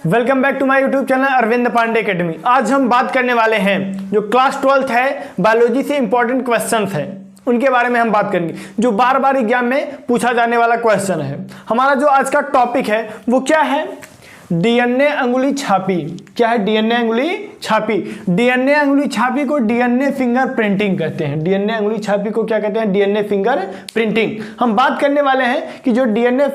Welcome back to my YouTube channel Arvind Pandey academy. आज हम बात करने वाले हैं जो क्लास 12th है बायोलॉजी से इंपॉर्टेंट क्वेश्चंस हैं उनके बारे में हम बात करेंगे, जो बार बार एग्जाम में पूछा जाने वाला क्वेश्चन है। हमारा जो आज का टॉपिक है वो क्या है? डीएनए अंगुली छापी। क्या है? डीएनए अंगुली छापी। डीएनए अंगुली छापी को डीएनए फिंगर प्रिंटिंग कहते हैं। डीएनए अंगुली छापी को क्या कहते हैं? DNA finger printing. हम बात करने वाले हैं कि जो डीएनए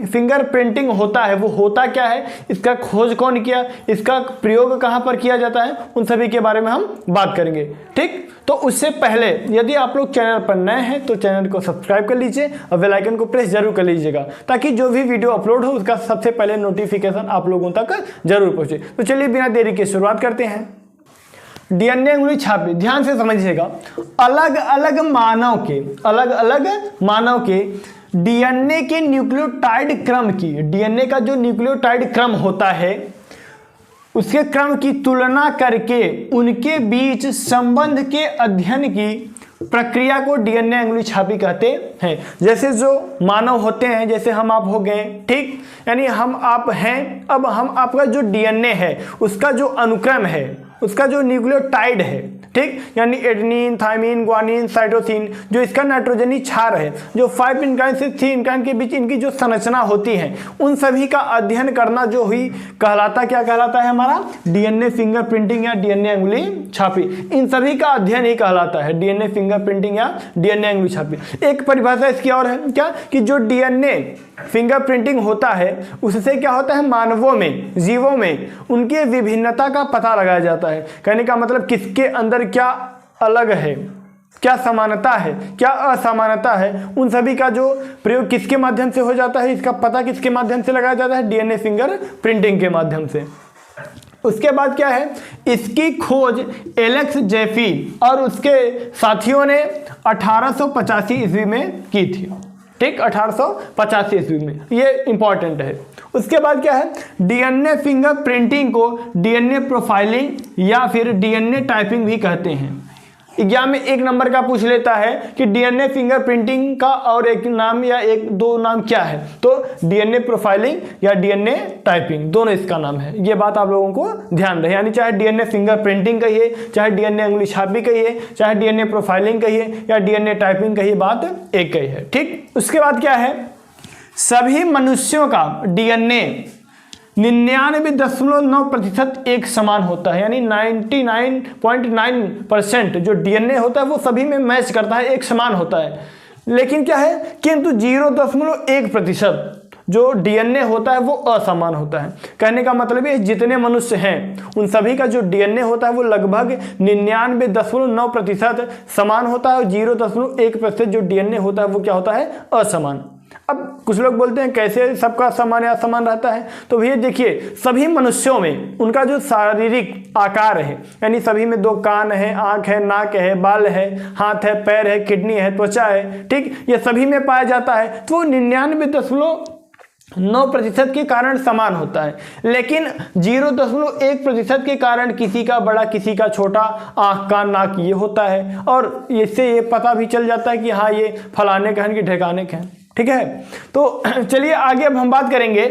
फिंगर प्रिंटिंग होता है वो होता क्या है, इसका खोज कौन किया, इसका प्रयोग कहाँ पर किया जाता है, उन सभी के बारे में हम बात करेंगे। ठीक, तो उससे पहले यदि आप लोग चैनल पर नए हैं तो चैनल को सब्सक्राइब कर लीजिए और बेल आइकन को प्रेस जरूर कर लीजिएगा ताकि जो भी वीडियो अपलोड हो उसका सबसे पहले नोटिफिकेशन आप लोगों तक जरूर पहुंचे। तो चलिए बिना देरी के शुरुआत करते हैं। डीएनए अंगुली छापी, ध्यान से समझिएगा। अलग अलग मानव के डीएनए के न्यूक्लियोटाइड क्रम की, डीएनए का जो न्यूक्लियोटाइड क्रम होता है उसके क्रम की तुलना करके उनके बीच संबंध के अध्ययन की प्रक्रिया को डीएनए अंगुली छापी कहते हैं। जैसे जो मानव होते हैं, जैसे हम आप हो गए, ठीक, यानी हम आप हैं। अब हम आपका जो डीएनए है उसका जो अनुक्रम है, उसका जो न्यूक्लियोटाइड है, ठीक, यानी एडेनिन, थाइमिन, ग्वानिन, साइटोसिन, जो इसका नाइट्रोजनी क्षार है, जो 5 इंकाइन से 3 इंकाइन के बीच इनकी जो संरचना होती है, उन सभी का अध्ययन करना जो हुई कहलाता, क्या कहलाता है? हमारा डीएनए फिंगर प्रिंटिंग या डीएनए अंगुली छापी। इन सभी का अध्ययन ही कहलाता है डीएनए फिंगर प्रिंटिंग या डीएनए अंगुली छापी। एक परिभाषा इसकी और है क्या, कि जो डीएनए फिंगर प्रिंटिंग होता है उससे क्या होता है, मानवों में, जीवों में उनके विभिन्नता का पता लगाया जाता है। कहने का मतलब किसके अंदर क्या अलग है, क्या समानता है, क्या असमानता है, उन सभी का जो प्रयोग किसके माध्यम से हो जाता है, इसका पता किसके माध्यम से लगाया जाता है? डीएनए फिंगर प्रिंटिंग के माध्यम से। उसके बाद क्या है, इसकी खोज एलेक्स जेफी और उसके साथियों ने 1885 ईस्वी में की थी। ठीक, 1885 ईस्वी में, ये इंपॉर्टेंट है। उसके बाद क्या है, डीएनए फिंगर प्रिंटिंग को डीएनए प्रोफाइलिंग या फिर डीएनए टाइपिंग भी कहते हैं। एग्जाम में 1 नंबर का पूछ लेता है कि डीएनए फिंगर प्रिंटिंग का और एक नाम या एक दो नाम क्या है, तो डीएनए प्रोफाइलिंग या डीएनए टाइपिंग दोनों इसका नाम है। ये बात आप लोगों को ध्यान रहे, यानी चाहे डीएनए फिंगर प्रिंटिंग कहिए, चाहे डीएनए अंगुली छापी कहिए, चाहे डीएनए प्रोफाइलिंग कहिए या डीएनए टाइपिंग कहिए, बात एक ही है। ठीक, उसके बाद क्या है, सभी मनुष्यों का डीएनए 99.9% एक समान होता है, यानी 99.9% जो डीएनए होता है वो सभी में मैच करता है, एक समान होता है। लेकिन क्या है, किंतु 0.1% जो डीएनए होता है वो असमान होता है। कहने का मतलब है जितने मनुष्य हैं उन सभी का जो डीएनए होता है वो लगभग 99.9% समान होता है और 0.1% जो डीएनए होता है वो क्या होता है? असमान। अब कुछ लोग बोलते हैं कैसे सबका समान या असमान रहता है, तो भैया देखिए, सभी मनुष्यों में उनका जो शारीरिक आकार है, यानी सभी में 2 कान है, आंख है, नाक है, बाल है, हाथ है, पैर है, किडनी है, त्वचा है, ठीक, ये सभी में पाया जाता है, तो 99.9% के कारण समान होता है। लेकिन 0.1% के कारण किसी का बड़ा, किसी का छोटा, आंख, कान, नाक ये होता है, और इससे ये पता भी चल जाता है कि हाँ ये फलाने का है कि ढेकाने का है। ठीक है, तो चलिए आगे अब हम बात करेंगे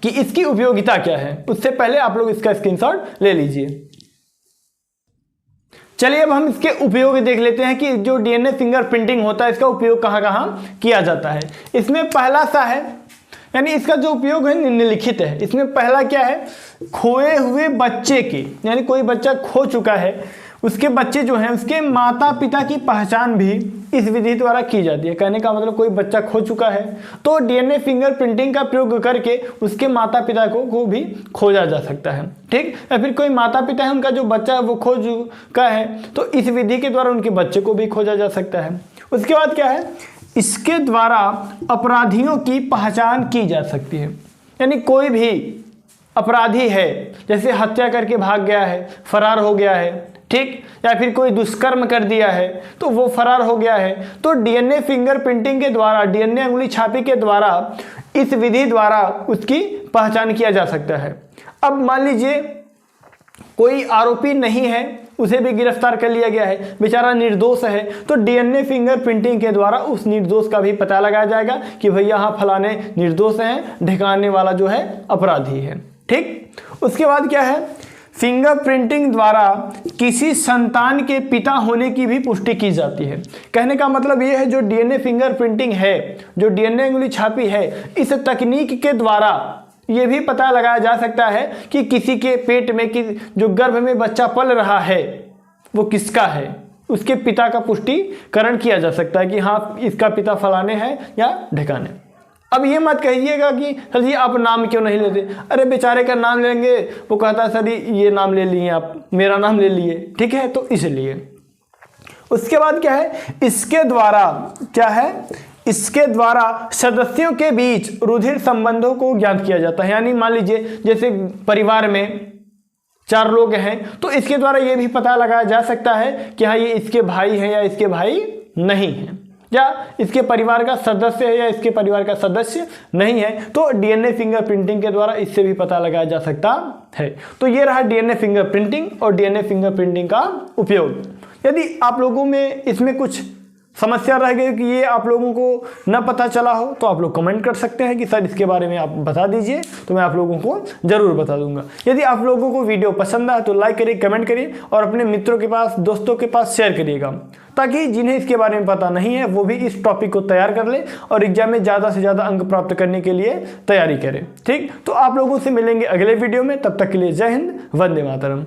कि इसकी उपयोगिता क्या है। उससे पहले आप लोग इसका स्क्रीनशॉट ले लीजिए। चलिए अब हम इसके उपयोग देख लेते हैं कि जो डीएनए फिंगर प्रिंटिंग होता है इसका उपयोग कहाँ कहाँ किया जाता है। इसमें पहला सा है, यानी इसका जो उपयोग है निम्नलिखित है। इसमें पहला क्या है, खोए हुए बच्चे की, यानी कोई बच्चा खो चुका है, उसके बच्चे जो हैं उसके माता पिता की पहचान भी इस विधि द्वारा की जाती है। कहने का मतलब कोई बच्चा खो चुका है तो डीएनए फिंगर प्रिंटिंग का प्रयोग करके उसके माता पिता को भी खोजा जा सकता है। ठीक, या फिर कोई माता पिता है उनका जो बच्चा है वो खो चुका है तो इस विधि के द्वारा उनके बच्चे को भी खोजा जा सकता है। उसके बाद क्या है, इसके द्वारा अपराधियों की पहचान की जा सकती है। यानी कोई भी अपराधी है, जैसे हत्या करके भाग गया है, फरार हो गया है, ठीक, या फिर कोई दुष्कर्म कर दिया है तो वो फरार हो गया है, तो डीएनए फिंगर प्रिंटिंग के द्वारा, डीएनए अंगुली छापी के द्वारा, इस विधि द्वारा उसकी पहचान किया जा सकता है। अब मान लीजिए कोई आरोपी नहीं है, उसे भी गिरफ्तार कर लिया गया है, बेचारा निर्दोष है, तो डीएनए फिंगर प्रिंटिंग के द्वारा उस निर्दोष का भी पता लगाया जाएगा कि भैया हाँ फलाने निर्दोष हैं, ढकाने वाला जो है अपराधी है। ठीक। उसके बाद क्या है, फिंगरप्रिंटिंग द्वारा किसी संतान के पिता होने की भी पुष्टि की जाती है। कहने का मतलब ये है जो डीएनए फिंगरप्रिंटिंग है, जो डीएनए अंगुली छापी है, इस तकनीक के द्वारा ये भी पता लगाया जा सकता है कि किसी के पेट में कि जो गर्भ में बच्चा पल रहा है वो किसका है, उसके पिता का पुष्टिकरण किया जा सकता है कि हाँ इसका पिता फलाने हैं या ढकाने। अब ये मत कहिएगा कि सर जी आप नाम क्यों नहीं लेते, अरे बेचारे का नाम लेंगे, वो कहता है सर ये नाम ले लिए आप, मेरा नाम ले लिए, ठीक है, तो इसलिए। उसके बाद क्या है, इसके द्वारा क्या है, इसके द्वारा सदस्यों के बीच रुधिर संबंधों को ज्ञात किया जाता है। यानी मान लीजिए जैसे परिवार में 4 लोग हैं तो इसके द्वारा ये भी पता लगाया जा सकता है कि हाँ ये इसके भाई हैं या इसके भाई नहीं हैं, या इसके परिवार का सदस्य है या इसके परिवार का सदस्य नहीं है। तो डीएनए फिंगरप्रिंटिंग के द्वारा इससे भी पता लगाया जा सकता है। तो ये रहा डीएनए फिंगरप्रिंटिंग और डीएनए फिंगरप्रिंटिंग का उपयोग। यदि आप लोगों में इसमें कुछ समस्या रह गई कि ये आप लोगों को न पता चला हो तो आप लोग कमेंट कर सकते हैं कि सर इसके बारे में आप बता दीजिए, तो मैं आप लोगों को ज़रूर बता दूंगा। यदि आप लोगों को वीडियो पसंद आए तो लाइक करिए, कमेंट करिए और अपने मित्रों के पास, दोस्तों के पास शेयर करिएगा, ताकि जिन्हें इसके बारे में पता नहीं है वो भी इस टॉपिक को तैयार कर ले और एग्जाम में ज़्यादा से ज़्यादा अंक प्राप्त करने के लिए तैयारी करें। ठीक, तो आप लोगों से मिलेंगे अगले वीडियो में, तब तक के लिए जय हिंद, वंदे मातरम।